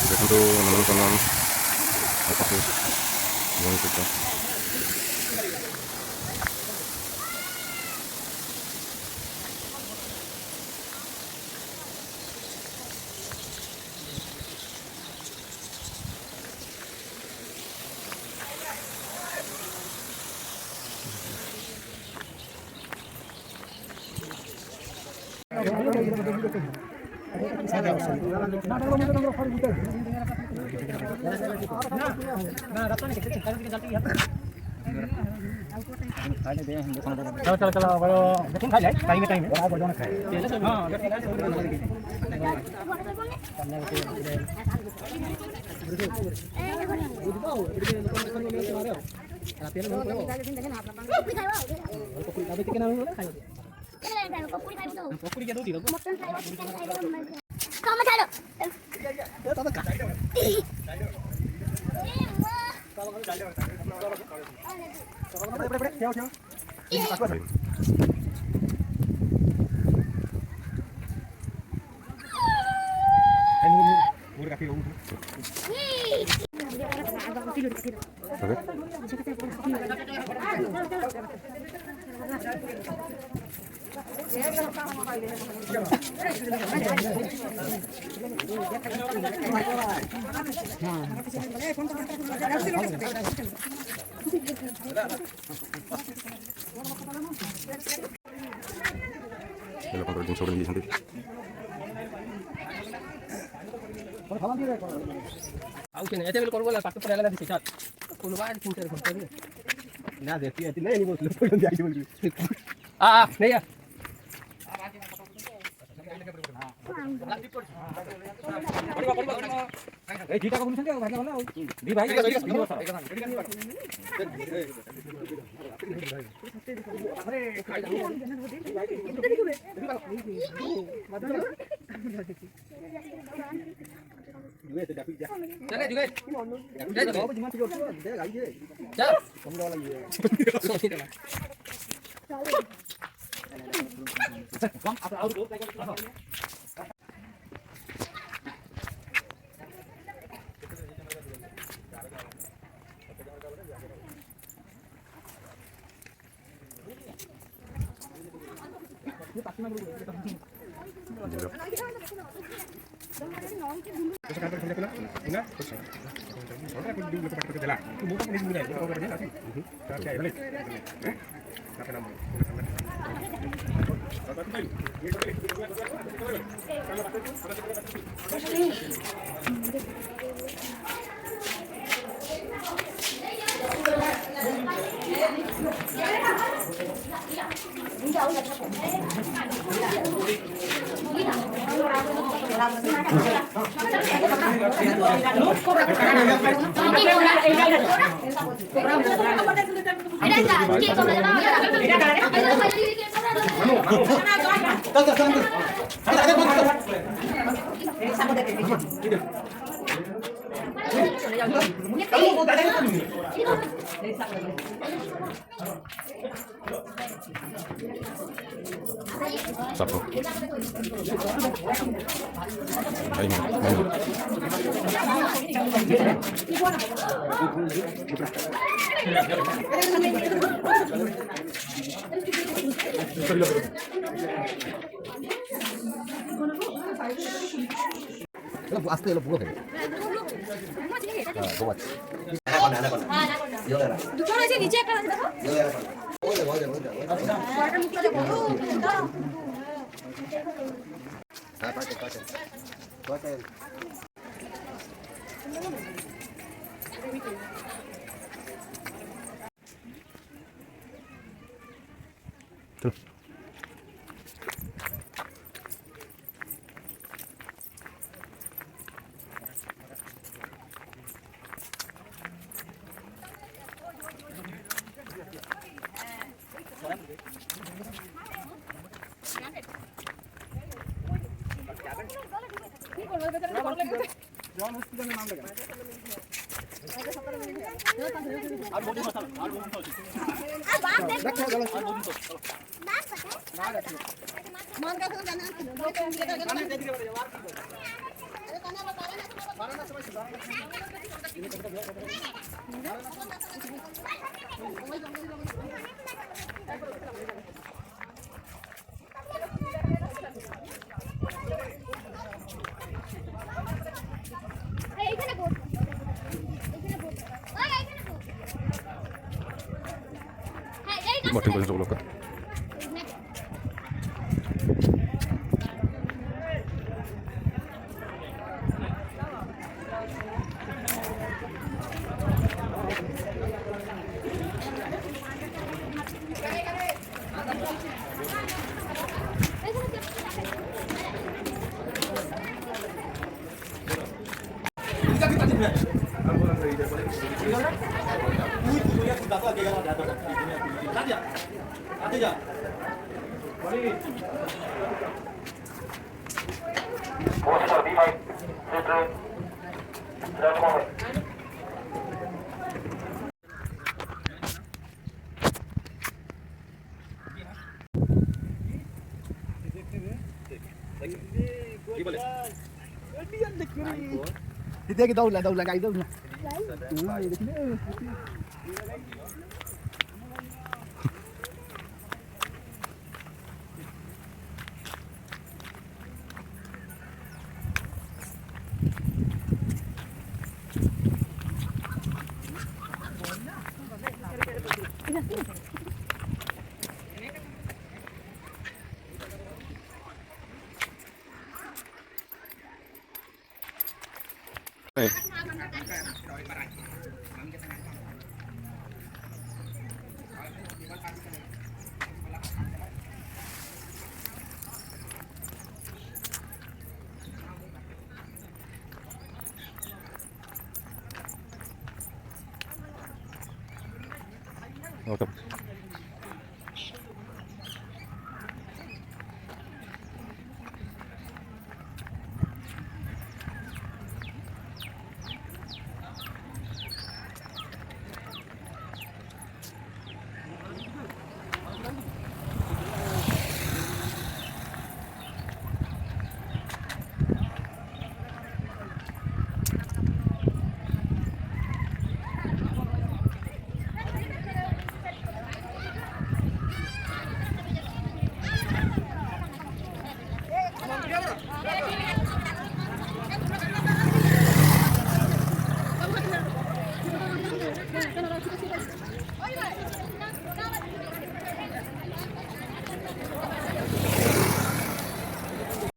ଦେଖନ୍ତୁ ନନ୍ଦନକାନନ ଆକାଶ ବହୁତ चलो चलो चलो देखिन खाई टाइम टाइम है बड़ा बड़ा खाए हां ଲୋକଙ୍କର ଜିନିଷ ଗୋଟେ ନେଇଯାଇଛନ୍ତି। ଆଉ କେନେ ଏତେ ବେଲେ କରବଲା ପାଠ ପଢା ଲାଗା ଦିଛା କୋଲବା ଚିନ୍ତା ରେ করতে ନା ଦେଖି ଏତି ନାଇଁ ବୋଲ ପଡ ଯାଇ ବୋଲ आ नहीं आ ए जीटा को बुझछन भाग्य वाला दी भाई चले जुगे चल Satu. আস্তে এলো পুরো হয়ে দুটো আছে নিচে একটা আছে দেখো ওয়াটার মুখটা দেখো হ্যাঁ পাঁচ जॉन हॉस्पिटल में नाम लगा और बॉडी मसाला और बॉडी मसाला बात देख रखो गलत और बॉडी मसाला बात पता मान का तो जाना दो काम दे दे अरे कन्या बतावे ना 12 ना এইখানে বস এইখানে বস ওই এইখানে বস হ্যাঁ এই Martin pode colocar. Oscar, be my children. That moment. Thì cái đâu là gầy đâu nè. Hey. Oh,